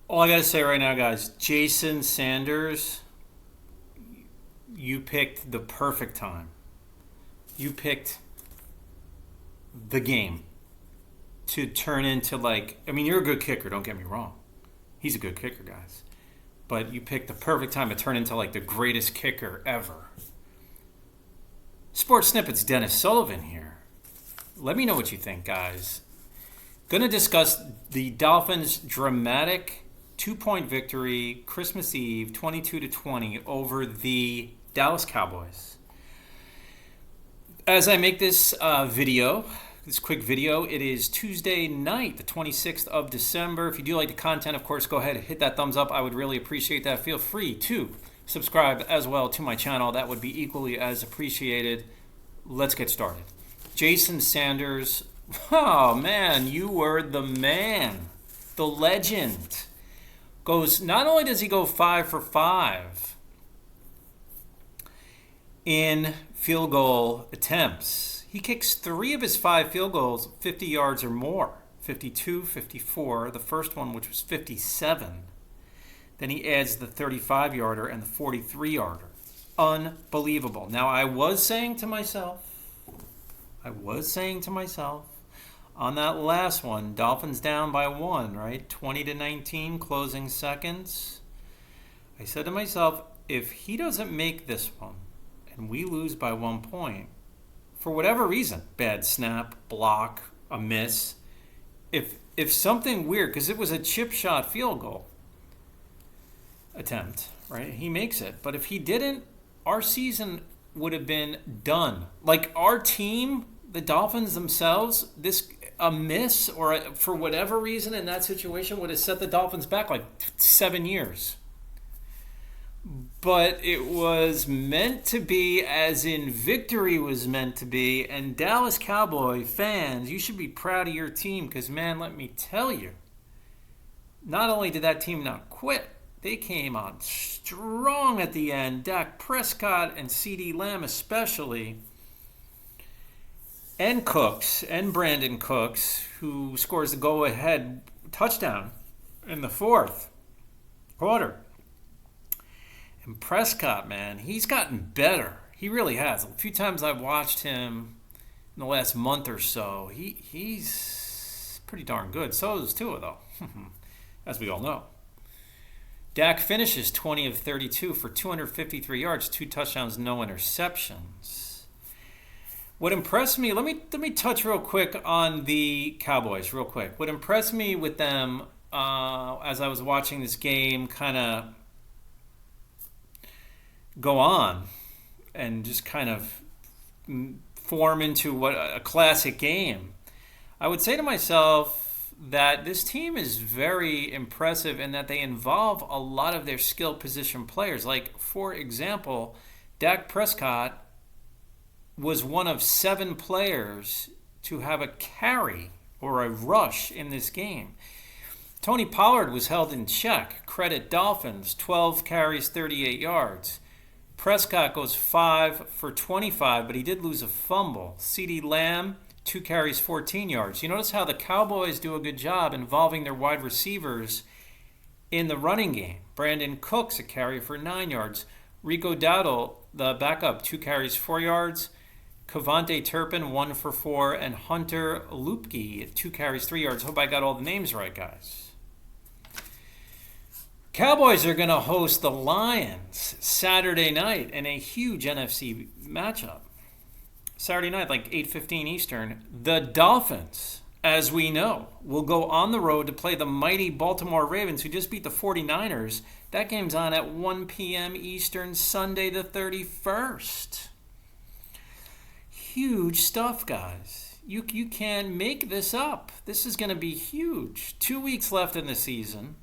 All I got to say right now, guys, Jason Sanders, you picked the perfect time. You picked the game to turn into you're a good kicker, don't get me wrong. He's a good kicker, guys. But you picked the perfect time to turn into the greatest kicker ever. Sports Snippets, Dennis Sullivan here. Let me know what you think, guys. Going to discuss the Dolphins' dramatic 2-point victory Christmas Eve 22-20 over the Dallas Cowboys. As I make this quick video, it is Tuesday night, the 26th of December. If you do like the content, of course, go ahead and hit that thumbs up. I would really appreciate that. Feel free to subscribe as well to my channel. That would be equally as appreciated. Let's get started. Jason Sanders, oh man, you were the man, the legend. Not only does he go 5 for 5 in field goal attempts, he kicks 3 of his 5 field goals 50 yards or more. 52, 54, the first one which was 57. Then he adds the 35-yarder and the 43-yarder. Unbelievable. Now I was saying to myself, on that last one, Dolphins down by 1, right? 20-19, closing seconds. I said to myself, if he doesn't make this one and we lose by 1 point, for whatever reason, bad snap, block, a miss, if something weird, because it was a chip shot field goal attempt, right? He makes it. But if he didn't, our season would have been done. Our team, the Dolphins themselves, a miss for whatever reason in that situation would have set the Dolphins back 7 years. But it was meant to be, as in victory was meant to be. And Dallas Cowboy fans, you should be proud of your team because, man, let me tell you, not only did that team not quit, they came on strong at the end. Dak Prescott and CeeDee Lamb especially, and Brandon Cooks, who scores the go-ahead touchdown in the fourth quarter. And Prescott, man, he's gotten better. He really has. A few times I've watched him in the last month or so. He's pretty darn good. So is Tua, though, as we all know. Dak finishes 20 of 32 for 253 yards, 2 touchdowns, no interceptions. What impressed me, let me touch real quick on the Cowboys real quick. What impressed me with them as I was watching this game kind of go on and just kind of form into what a classic game, I would say to myself that this team is very impressive in that they involve a lot of their skill position players. For example, Dak Prescott was one of 7 players to have a carry or a rush in this game. Tony Pollard was held in check. Credit Dolphins, 12 carries, 38 yards. Prescott goes 5 for 25, but he did lose a fumble. CeeDee Lamb, 2 carries, 14 yards. You notice how the Cowboys do a good job involving their wide receivers in the running game. Brandon Cooks, a carry for 9 yards. Rico Dowdle, the backup, 2 carries, 4 yards. Cavante Turpin, 1 for 4. And Hunter Lupke, 2 carries, 3 yards. Hope I got all the names right, guys. Cowboys are going to host the Lions Saturday night in a huge NFC matchup. Saturday night, 8:15 Eastern. The Dolphins, as we know, will go on the road to play the mighty Baltimore Ravens, who just beat the 49ers. That game's on at 1 p.m. Eastern, Sunday the 31st. Huge stuff, guys. You can't make this up. This is going to be huge. 2 weeks left in the season.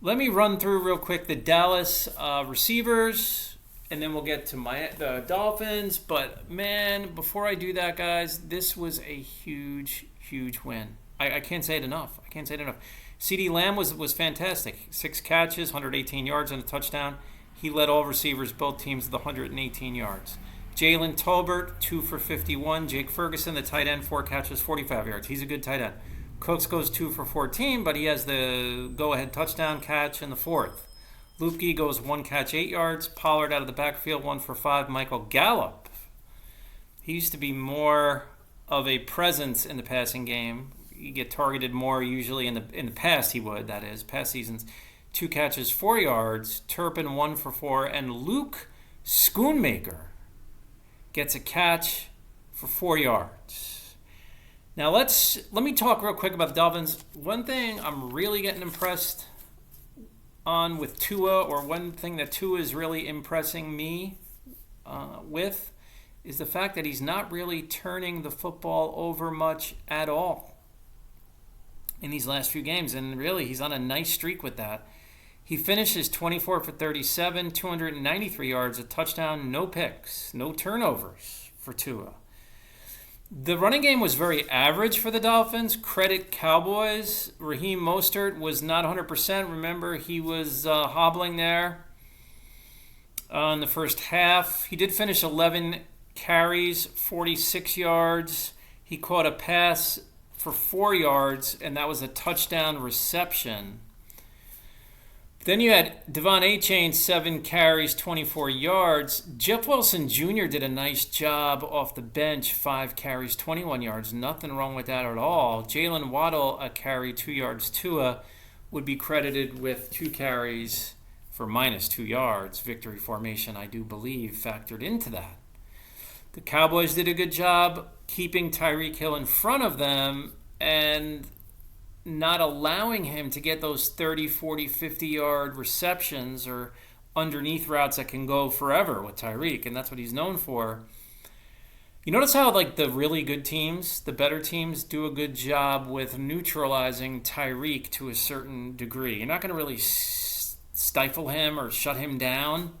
Let me run through real quick the Dallas receivers, and then we'll get to the Dolphins. But, man, before I do that, guys, this was a huge, huge win. I can't say it enough. CeeDee Lamb was fantastic. 6 catches, 118 yards, and a touchdown. He led all receivers, both teams, with 118 yards. Jalen Tolbert, 2 for 51. Jake Ferguson, the tight end, 4 catches, 45 yards. He's a good tight end. Cooks goes 2 for 14, but he has the go-ahead touchdown catch in the fourth. Lupke goes 1 catch, 8 yards. Pollard out of the backfield, 1 for 5. Michael Gallup. He used to be more of a presence in the passing game. You get targeted more usually in the past. He would, that is, past seasons. 2 catches, 4 yards. Turpin 1 for 4, and Luke Schoonmaker gets a catch for 4 yards. Now let me talk real quick about the Dolphins. One thing I'm really getting impressed on with Tua, or one thing that Tua is really impressing me with, is the fact that he's not really turning the football over much at all in these last few games. And really, he's on a nice streak with that. He finishes 24 for 37, 293 yards, a touchdown, no picks, no turnovers for Tua. The running game was very average for the Dolphins. Credit Cowboys. Raheem Mostert was not 100%. Remember, he was hobbling there in the first half. He did finish 11 carries, 46 yards. He caught a pass for 4 yards, and that was a touchdown reception. Then you had Achane, 7 carries, 24 yards. Jeff Wilson Jr. did a nice job off the bench, 5 carries, 21 yards. Nothing wrong with that at all. Jalen Waddle, a carry, 2 yards. Tua would be credited with 2 carries for minus 2 yards. Victory formation, I do believe, factored into that. The Cowboys did a good job keeping Tyreek Hill in front of them and not allowing him to get those 30, 40, 50-yard receptions or underneath routes that can go forever with Tyreek, and that's what he's known for. You notice how, like, the really good teams, the better teams, do a good job with neutralizing Tyreek to a certain degree. You're not going to really stifle him or shut him down,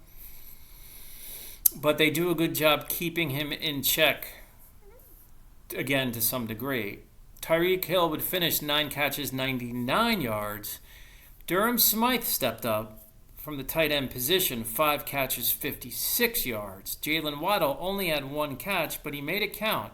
but they do a good job keeping him in check, again, to some degree. Tyreek Hill would finish 9 catches, 99 yards. Durham Smythe stepped up from the tight end position, 5 catches, 56 yards. Jalen Waddle only had 1 catch, but he made it count.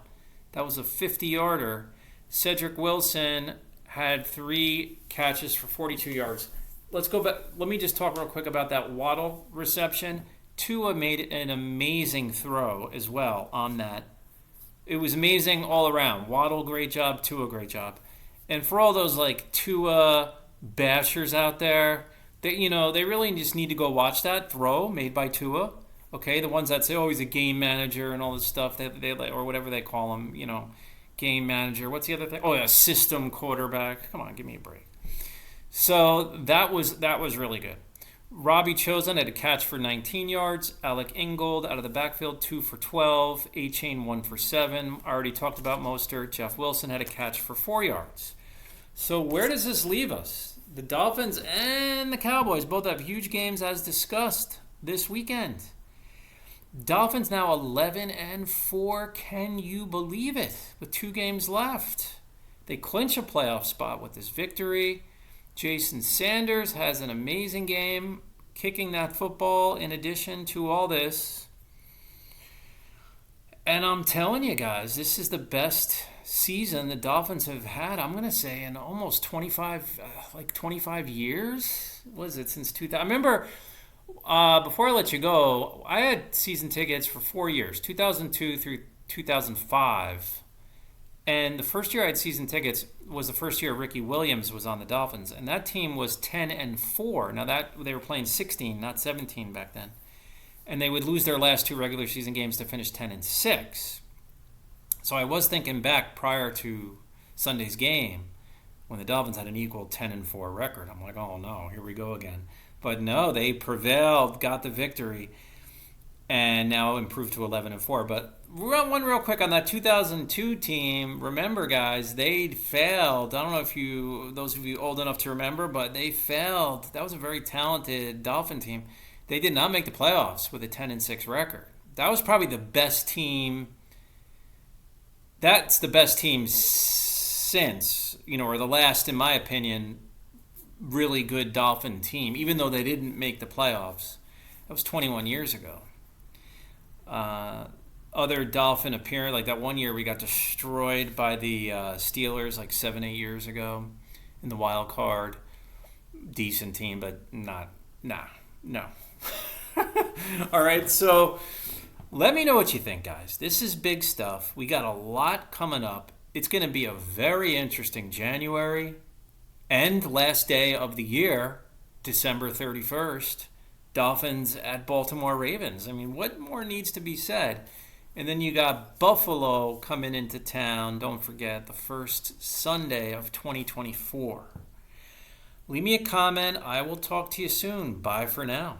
That was a 50-yarder. Cedric Wilson had 3 catches for 42 yards. Let's go back. Let me just talk real quick about that Waddle reception. Tua made an amazing throw as well on that. It was amazing all around. Waddle, great job. Tua, great job. And for all those like Tua bashers out there, they really just need to go watch that throw made by Tua. Okay, the ones that say, "Oh, he's a game manager" and all this stuff that they or whatever they call him. Game manager. What's the other thing? Oh, yeah, system quarterback. Come on, give me a break. So that was really good. Robbie Chosen had a catch for 19 yards. Alec Ingold out of the backfield, 2 for 12. Achane, 1 for 7. I already talked about Mostert. Jeff Wilson had a catch for 4 yards. So where does this leave us? The Dolphins and the Cowboys both have huge games as discussed this weekend. Dolphins now 11-4. Can you believe it? With 2 games left. They clinch a playoff spot with this victory. Jason Sanders has an amazing game kicking that football in addition to all this. And I'm telling you guys, this is the best season the Dolphins have had, I'm going to say, in almost 25 years. What is it, since 2000? I remember, before I let you go, I had season tickets for 4 years, 2002 through 2005. And the first year I had season tickets was the first year Ricky Williams was on the Dolphins, and that team was 10-4. Now that they were playing 16, not 17 back then, and they would lose their last 2 regular season games to finish 10-6. So I was thinking back prior to Sunday's game when the Dolphins had an equal 10-4 record. I'm like, oh no, here we go again. But no, they prevailed, got the victory, and now improved to 11-4. But one real quick on that 2002 team. Remember, guys, they failed. I don't know if those of you old enough to remember, but they failed. That was a very talented Dolphin team. They did not make the playoffs with a 10-6 record. That was probably the best team. That's the best team since, or the last, in my opinion, really good Dolphin team, even though they didn't make the playoffs. That was 21 years ago. other Dolphin appearance. Like that one year we got destroyed by the Steelers like 7, 8 years ago in the wild card. Decent team, but no. All right, so let me know what you think, guys. This is big stuff. We got a lot coming up. It's going to be a very interesting January and last day of the year, December 31st. Dolphins at Baltimore Ravens. I mean, what more needs to be said? And then you got Buffalo coming into town. Don't forget, the first Sunday of 2024. Leave me a comment. I will talk to you soon. Bye for now.